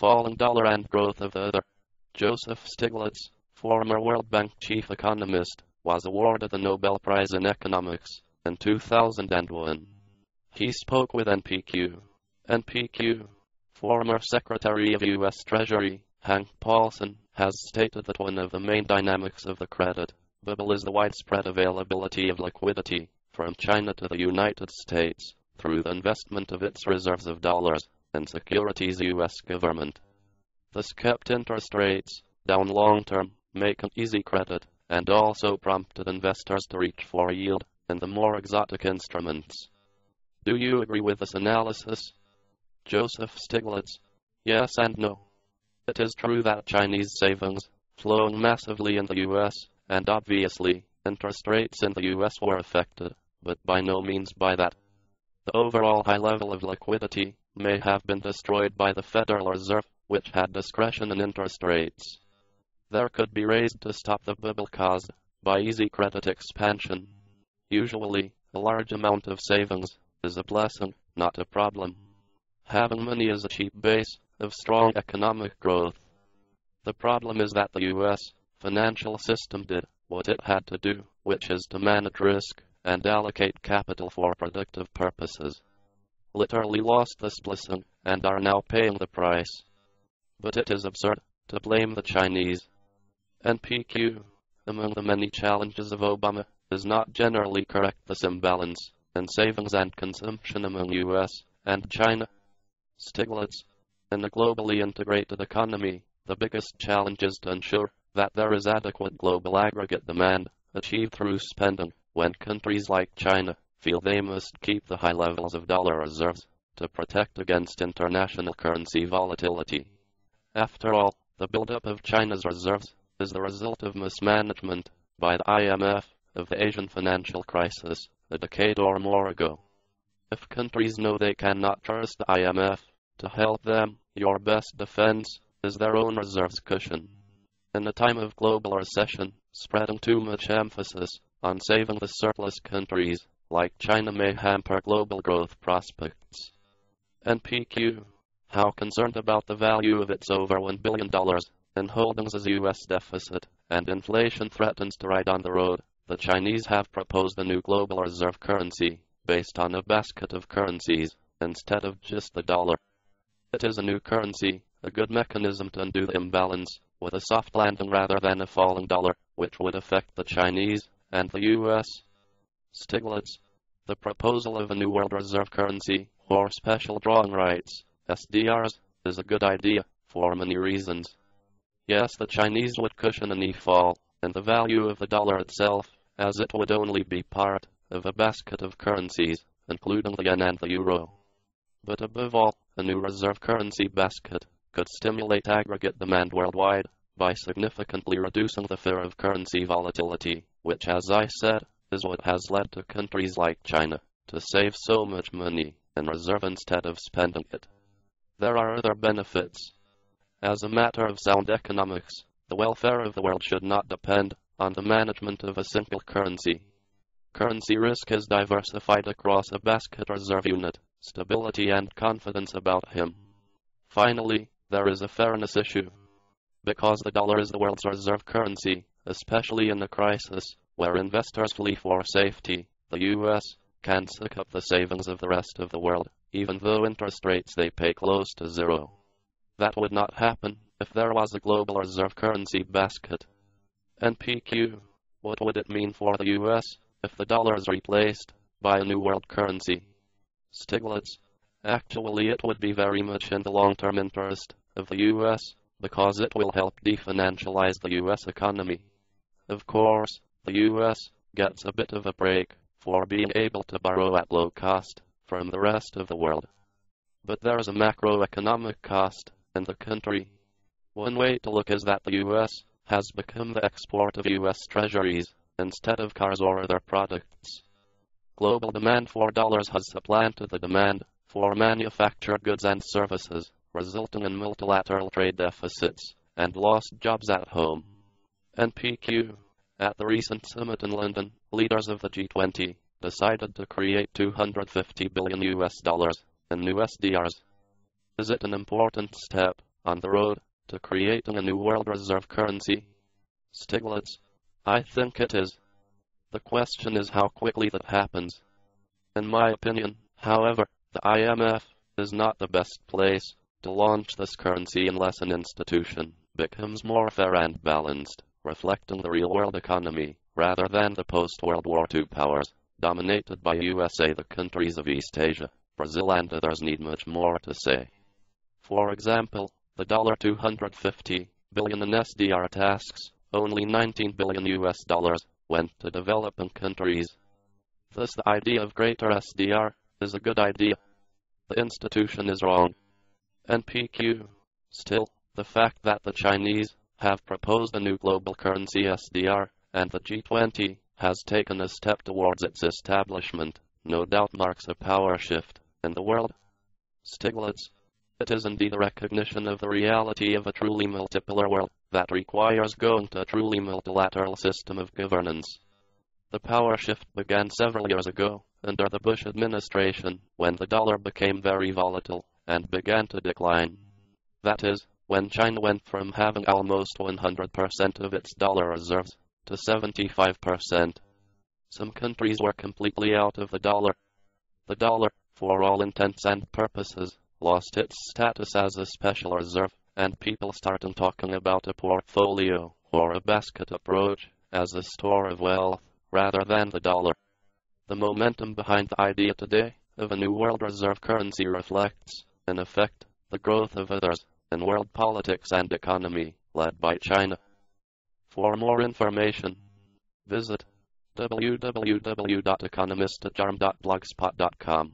falling dollar and growth of the other. Joseph Stiglitz, former World Bank chief economist, was awarded the Nobel Prize in economics in 2001. He spoke with NPQ. NPQ, former Secretary of U.S. Treasury, Hank Paulson, has stated that one of the main dynamics of the credit bubble is the widespread availability of liquidity from China to the United States through the investment of its reserves of dollars in securities U.S. government. This kept interest rates down long-term, making easy credit, and also prompted investors to reach for yield in the more exotic instruments. Do you agree with this analysis? Joseph Stiglitz: yes and no. It is true that Chinese savings flowing massively in the U.S., and obviously interest rates in the U.S. were affected, but by no means by that. The overall high level of liquidity may have been destroyed by the Federal Reserve, which had discretion in interest rates. There could be raised to stop the bubble caused by easy credit expansion. Usually, a large amount of savings is a blessing, not a problem. Having money is a cheap base of strong economic growth. The problem is that the U.S. financial system did what it had to do, which is to manage risk and allocate capital for productive purposes. Literally lost this blessing and are now paying the price. But it is absurd to blame the Chinese. NPQ, among the many challenges of Obama, does not generally correct this imbalance in savings and consumption among U.S. and China. Stiglitz: in a globally integrated economy, the biggest challenge is to ensure that there is adequate global aggregate demand achieved through spending when countries like China feel they must keep the high levels of dollar reserves to protect against international currency volatility. After all, the buildup of China's reserves is the result of mismanagement by the IMF of the Asian financial crisis a decade or more ago. If countries know they cannot trust the IMF to help them, your best defense is their own reserves cushion. In a time of global recession, spreading too much emphasis on saving the surplus countries like China may hamper global growth prospects. NPQ: how concerned about the value of its over $1 billion in holdings as U.S. deficit and inflation threatens to ride on the road, the Chinese have proposed a new global reserve currency based on a basket of currencies instead of just the dollar. It is a new currency, a good mechanism to undo the imbalance, with a soft landing rather than a falling dollar, which would affect the Chinese and the U.S. Stiglitz: the proposal of a new world reserve currency, or special drawing rights, SDRs, is a good idea for many reasons. Yes, the Chinese would cushion any fall in the value of the dollar itself, as it would only be part of a basket of currencies, including the yen and the euro. But above all, a new reserve currency basket could stimulate aggregate demand worldwide by significantly reducing the fear of currency volatility, which, as I said, is what has led to countries like China to save so much money in reserve instead of spending it. There are other benefits. As a matter of sound economics, the welfare of the world should not depend on the management of a single currency. Currency risk is diversified across a basket reserve unit, stability and confidence about him. Finally, there is a fairness issue. Because the dollar is the world's reserve currency, especially in a crisis where investors flee for safety, the U.S. can suck up the savings of the rest of the world, even though interest rates they pay close to zero. That would not happen if there was a global reserve currency basket. NPQ: what would it mean for the U.S. if the dollar is replaced by a new world currency? Stiglitz: actually it would be very much in the long-term interest of the U.S. because it will help definancialize the U.S. economy. Of course, the U.S. gets a bit of a break for being able to borrow at low cost from the rest of the world. But there is a macroeconomic cost in the country. One way to look is that the U.S. has become the export of U.S. treasuries instead of cars or other products. Global demand for dollars has supplanted the demand for manufactured goods and services, resulting in multilateral trade deficits and lost jobs at home. NPQ: at the recent summit in London, leaders of the G20 decided to create $250 billion in new SDRs. Is it an important step on the road to creating a new world reserve currency? Stiglitz: I think it is. The question is how quickly that happens. In my opinion, however, the IMF is not the best place to launch this currency unless an institution becomes more fair and balanced, reflecting the real-world economy, rather than the post-World War II powers, dominated by USA. The countries of East Asia, Brazil and others need much more to say. For example, the $250 billion in SDR tasks, only $19 billion went to developing countries. Thus the idea of greater SDR is a good idea. The institution is wrong. NPQ. Still, the fact that the Chinese have proposed a new global currency SDR, and the G20 has taken a step towards its establishment, no doubt marks a power shift in the world. Stiglitz: it is indeed a recognition of the reality of a truly multipolar world that requires going to a truly multilateral system of governance. The power shift began several years ago, under the Bush administration, when the dollar became very volatile and began to decline. That is, when China went from having almost 100% of its dollar reserves to 75%. Some countries were completely out of the dollar. The dollar, for all intents and purposes, lost its status as a special reserve, and people started talking about a portfolio or a basket approach as a store of wealth, rather than the dollar. The momentum behind the idea today of a new world reserve currency reflects, in effect, the growth of others in world politics and economy, led by China. For more information, visit www.economist.blogspot.com.